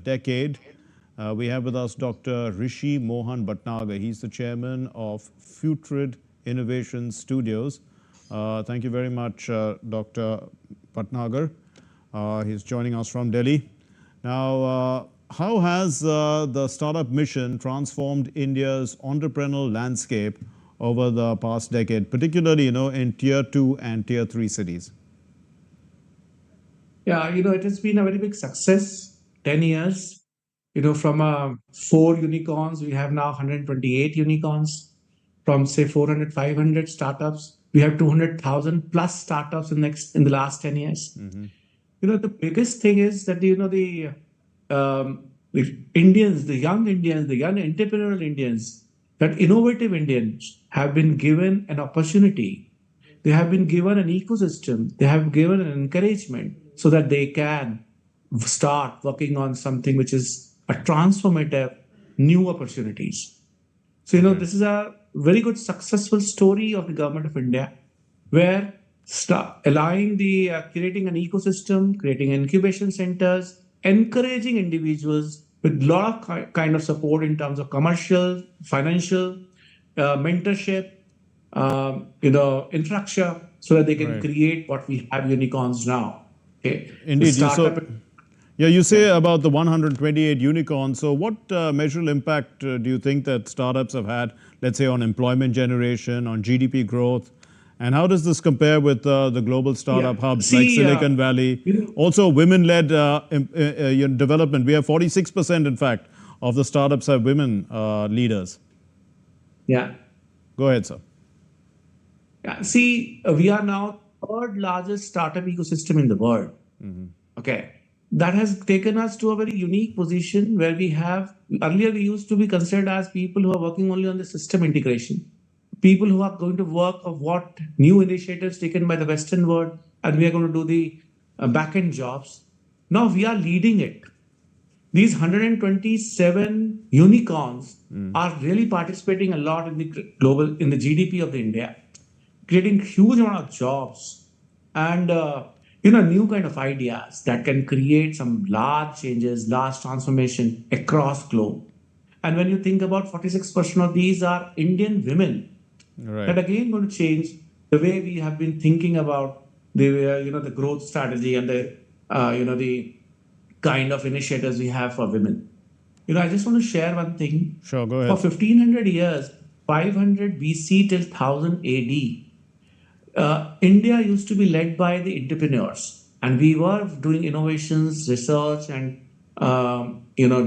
decade. We have with us Dr. Rishi Bhatnagar. He's the chairman of Futrid Innovation Studios. Thank you very much, Dr. Bhatnagar. He's joining us from Delhi. Now, how has the startup mission transformed India's entrepreneurial landscape over the past decade, particularly, in tier 2 and tier 3 cities? Yeah, it has been a very big success. 10 years, from 4 unicorns, we have now 128 unicorns. From say 400, 500 startups, we have 200,000 plus startups in the last 10 years. The biggest thing is that the Indians, the young Indians, the young entrepreneurial Indians, that innovative Indians have been given an opportunity. They have been given an ecosystem. They have given an encouragement so that they can start working on something which is a transformative new opportunities. So, this is a very good successful story of the government of India, where allowing creating an ecosystem, creating incubation centers, encouraging individuals with a lot of kind of support in terms of commercial, financial, mentorship, infrastructure, so that they can create what we have unicorns now. Okay. Indeed. You say about the 128 unicorns. So what measurable impact do you think that startups have had, let's say, on employment generation, on GDP growth? And how does this compare with the global startup hubs like Silicon Valley? Also, women-led development. We have 46%, in fact, of the startups have women leaders. Yeah. Go ahead, sir. Yeah. We are now third largest startup ecosystem in the world. Okay. That has taken us to a very unique position where earlier we used to be considered as people who are working only on the system integration, people who are going to work of what new initiatives taken by the Western world, and we are going to do the back-end jobs. Now we are leading it. These 127 unicorns are really participating a lot in the GDP of the India, creating huge amount of jobs and new kind of ideas that can create some large changes, large transformation across globe. And when you think about 46% of these are Indian women, that again going to change the way we have been thinking about the growth strategy and the kind of initiatives we have for women. I just want to share one thing. Sure, go ahead. For 1500 years, 500 BC till 1000 AD, India used to be led by the entrepreneurs, and we were doing innovations, research, and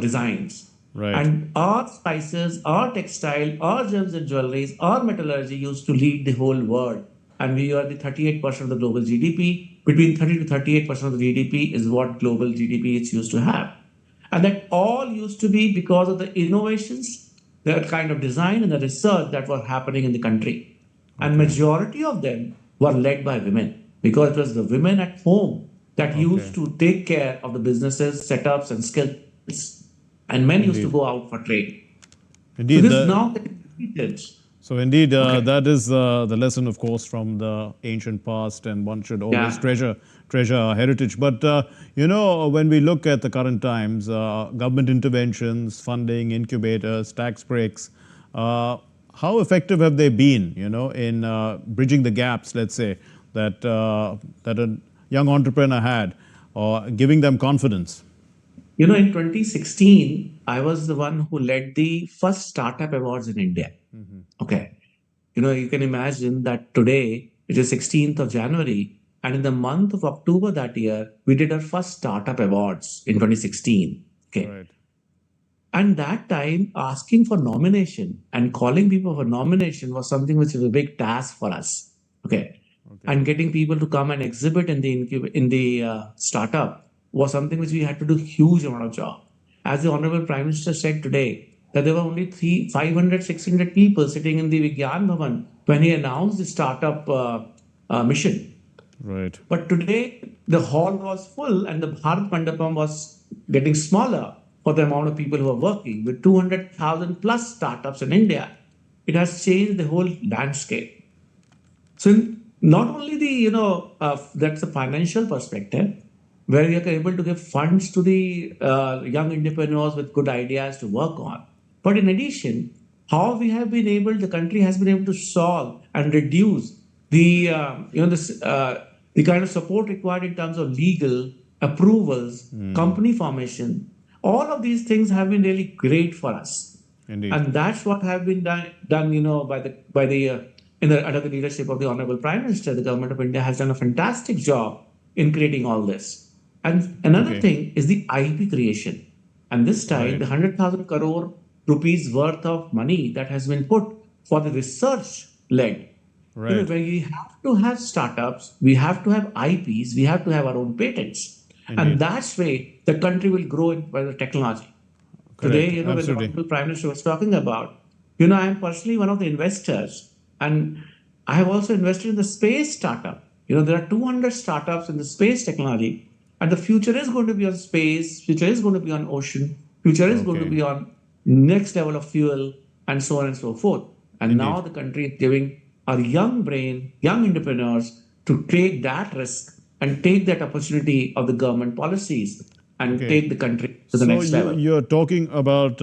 designs. And our spices, our textile, our gems and jewelries, our metallurgy used to lead the whole world, and we are the 38% of the global GDP. Between 30 to 38% of the GDP is what global GDP is used to have, and that all used to be because of the innovations, the kind of design and the research that were happening in the country. And majority of them were led by women, because it was the women at home that used to take care of the businesses, setups, and skills. And men used to go out for trade. Indeed. So this is now repeated. So indeed, that is the lesson, of course, from the ancient past, and one should always treasure our heritage. But, when we look at the current times, government interventions, funding, incubators, tax breaks, how effective have they been, in bridging the gaps, let's say, that a young entrepreneur had, or giving them confidence? In 2016, I was the one who led the first startup awards in India. Okay. You can imagine that today, it is 16th of January, and in the month of October that year, we did our first startup awards in 2016. Okay. And that time, asking for nomination and calling people for nomination was something which was a big task for us. Okay. And getting people to come and exhibit in the startup was something which we had to do huge amount of job. As the Honorable Prime Minister said today, that there were only 500, 600 people sitting in the Vigyan Bhavan when he announced the startup mission. But today, the hall was full and the Bharat Mandapam was getting smaller for the amount of people who are working. With 200,000 plus startups in India, it has changed the whole landscape. So not only that's the financial perspective, where we are able to give funds to the young entrepreneurs with good ideas to work on. But in addition, how we have been able, the country has been able to solve and reduce the the kind of support required in terms of legal approvals, company formation. All of these things have been really great for us, Indeed. and that's what have been done under the leadership of the Honorable Prime Minister. The government of India has done a fantastic job in creating all this. And another Okay. thing is the IP creation. And this time, Right. the 100,000 crore rupees worth of money that has been put for the research led. Right. When we have to have startups, we have to have IPs, we have to have our own patents. And Indeed. that's way the country will grow by the technology. Today, Correct. when the Absolutely. Honorable Prime Minister was talking about, I am personally one of the investors, and I have also invested in the space startup. There are 200 startups in the space technology, and the future is going to be on space, future is going to be on ocean, future is going to Okay. be on next level of fuel, and so on and so forth. And now Indeed. the country is giving our young brain, young entrepreneurs to take that risk and take that opportunity of the government policies and Okay. take the country to the So next level. you're talking about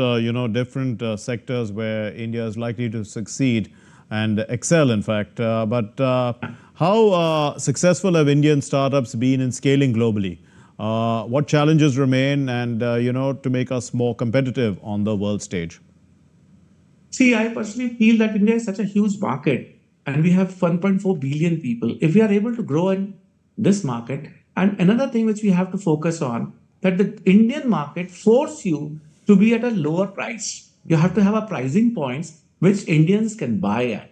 different sectors where India is likely to succeed and excel, in fact. But how successful have Indian startups been in scaling globally? What challenges remain, and to make us more competitive on the world stage? See, I personally feel that India is such a huge market and we have 1.4 billion people. If we are able to grow in this market, and another thing which we have to focus on, that the Indian market force you to be at a lower price. You have to have a pricing points which Indians can buy at.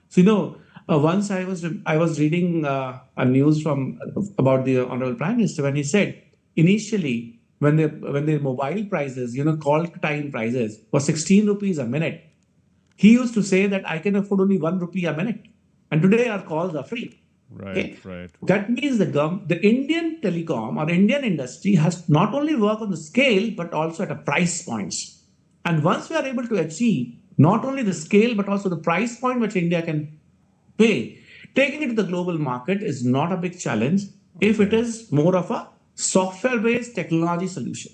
So once I was reading a news from about the Honorable Prime Minister when he said initially when the mobile prices, call time prices was 16 rupees a minute, he used to say that I can afford only 1 rupee a minute, and today our calls are free. Right, Okay, right. that means the Indian telecom or Indian industry has not only worked on the scale but also at a price points. And once we are able to achieve not only the scale but also the price point which India can pay, taking it to the global market is not a big challenge if it Okay. is more of a software-based technology solution.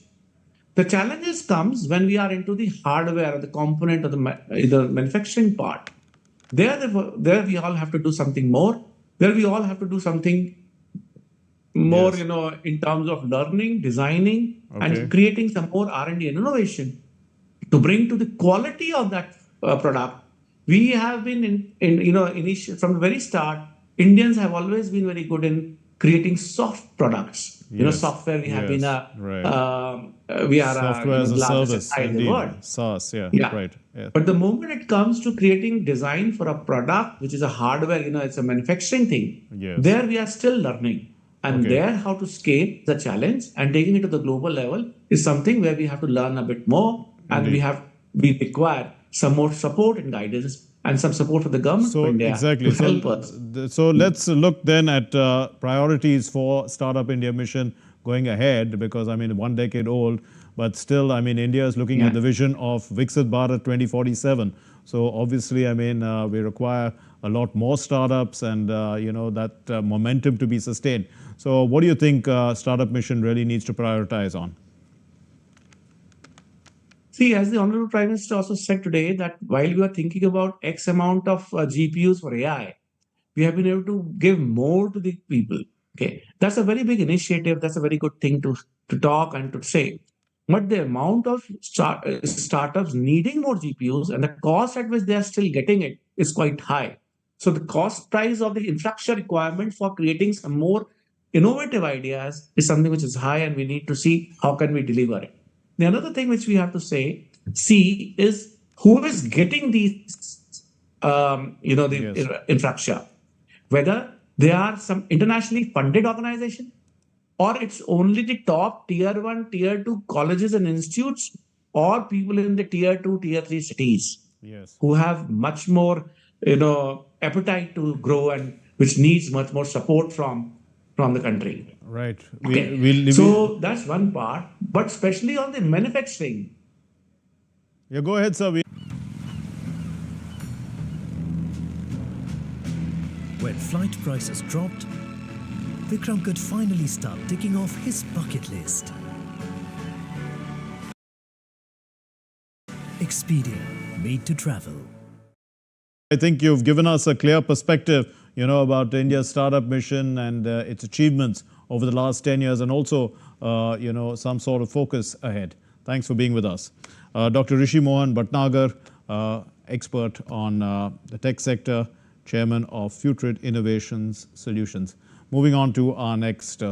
The challenges comes when we are into the hardware or the component or the manufacturing part. There we all have to do something more. There we all have to do something more, Yes. in terms of learning, designing, and Okay. creating some more R&D and innovation to bring to the quality of that product. We have been initial from the very start. Indians have always been very good in creating soft products. Yes. Software. We have been Yes. a Right. we are Software as a largest service, SI in the indeed. world. SaaS. Yeah. Yeah. Right. Yeah. But the moment it comes to creating design for a product, which is a hardware, it's a manufacturing thing, Yes. there we are still learning. And Okay. there, how to scale the challenge and taking it to the global level is something where we have to learn a bit more, and Indeed. we require some more support and guidance and some support from the government of So India to exactly. help us. So let's look then at priorities for Startup India mission going ahead, because I mean 1 decade old, but still I mean India is looking at Yeah. the vision of Viksit Bharat 2047. So obviously I mean we require a lot more startups and that momentum to be sustained. So what do you think Startup Mission really needs to prioritize on? See, as the Honorable Prime Minister also said today, that while we are thinking about X amount of GPUs for AI, we have been able to give more to the people. Okay, that's a very big initiative. That's a very good thing to talk and to say. But the amount of startups needing more GPUs and the cost at which they are still getting it is quite high. So the cost price of the infrastructure requirement for creating some more innovative ideas is something which is high, and we need to see how can we deliver it. The another thing which we have to see is who is getting these, Yes. the infrastructure, whether they are some internationally funded organization or it's only the top tier one, tier two colleges and institutes, or people in the tier two, tier three cities Yes. who have much more, appetite to grow and which needs much more support from the country. Right. Okay, We so that's one part, but especially on the manufacturing. yeah. Go ahead, sir. When flight prices dropped, Vikram could finally start ticking off his bucket list. Expedia, made to travel. I think you've given us a clear perspective, about India's startup mission and its achievements over the last 10 years, and also, some sort of focus ahead. Thanks for being with us. Dr. Rishi Bhatnagar, expert on the tech sector, chairman of Futrid Innovations Solutions. Moving on to our next